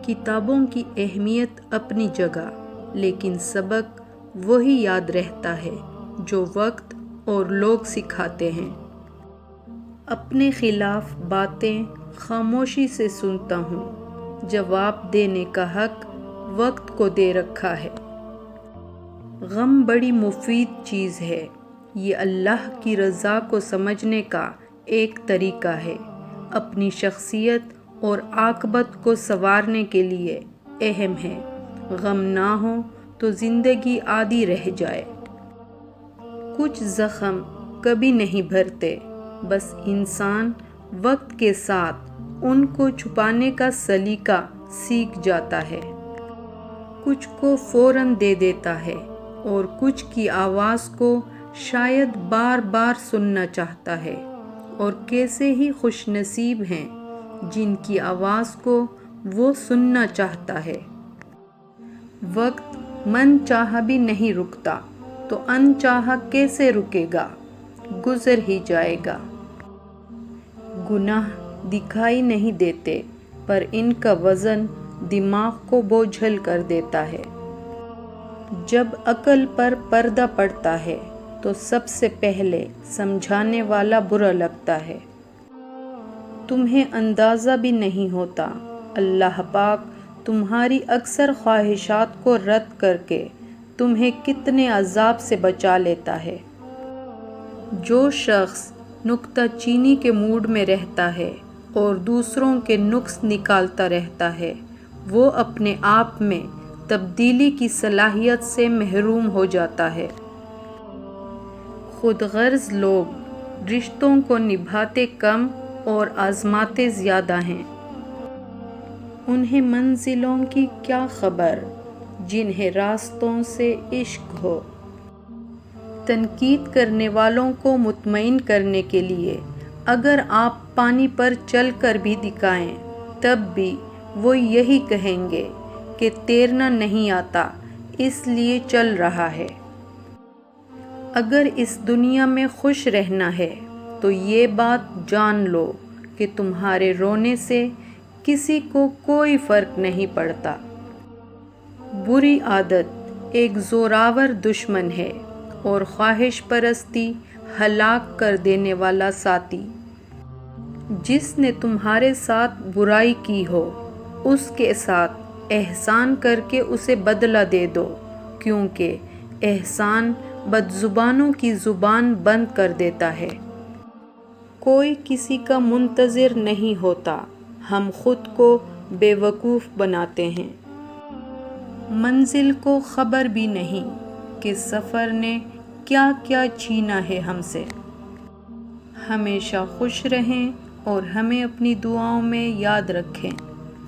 کتابوں کی اہمیت اپنی جگہ، لیکن سبق وہی یاد رہتا ہے جو وقت اور لوگ سکھاتے ہیں۔ اپنے خلاف باتیں خاموشی سے سنتا ہوں، جواب دینے کا حق وقت کو دے رکھا ہے۔ غم بڑی مفید چیز ہے، یہ اللہ کی رضا کو سمجھنے کا ایک طریقہ ہے، اپنی شخصیت اور عاقبت کو سنوارنے کے لیے اہم ہے۔ غم نہ ہو تو زندگی آدھی رہ جائے۔ کچھ زخم کبھی نہیں بھرتے، بس انسان وقت کے ساتھ ان کو چھپانے کا سلیقہ سیکھ جاتا ہے۔ کچھ کو فوراً دے دیتا ہے اور کچھ کی آواز کو شاید بار بار سننا چاہتا ہے، اور کیسے ہی خوش نصیب ہیں جن کی آواز کو وہ سننا چاہتا ہے۔ وقت من چاہا بھی نہیں رکتا تو ان چاہا کیسے رکے گا، گزر ہی جائے گا۔ گناہ دکھائی نہیں دیتے، پر ان کا وزن دماغ کو بوجھل کر دیتا ہے۔ جب عقل پر پردہ پڑتا ہے تو سب سے پہلے سمجھانے والا برا لگتا ہے۔ تمہیں اندازہ بھی نہیں ہوتا اللہ پاک تمہاری اکثر خواہشات کو رد کر کے تمہیں کتنے عذاب سے بچا لیتا ہے۔ جو شخص نکتہ چینی کے موڈ میں رہتا ہے اور دوسروں کے نقص نکالتا رہتا ہے، وہ اپنے آپ میں تبدیلی کی صلاحیت سے محروم ہو جاتا ہے۔ خود غرض لوگ رشتوں کو نبھاتے کم اور آزماتے زیادہ ہیں۔ انہیں منزلوں کی کیا خبر جنہیں راستوں سے عشق ہو۔ تنقید کرنے والوں کو مطمئن کرنے کے لیے اگر آپ پانی پر چل کر بھی دکھائیں، تب بھی وہ یہی کہیں گے کہ تیرنا نہیں آتا اس لیے چل رہا ہے۔ اگر اس دنیا میں خوش رہنا ہے تو یہ بات جان لو کہ تمہارے رونے سے کسی کو کوئی فرق نہیں پڑتا۔ بری عادت ایک زوراور دشمن ہے اور خواہش پرستی ہلاک کر دینے والا ساتھی۔ جس نے تمہارے ساتھ برائی کی ہو، اس کے ساتھ احسان کر کے اسے بدلہ دے دو، کیونکہ احسان بدزبانوں کی زبان بند کر دیتا ہے۔ کوئی کسی کا منتظر نہیں ہوتا، ہم خود کو بے وقوف بناتے ہیں۔ منزل کو خبر بھی نہیں کہ سفر نے کیا کیا چھینا ہے ہم سے۔ ہمیشہ خوش رہیں اور ہمیں اپنی دعاؤں میں یاد رکھیں۔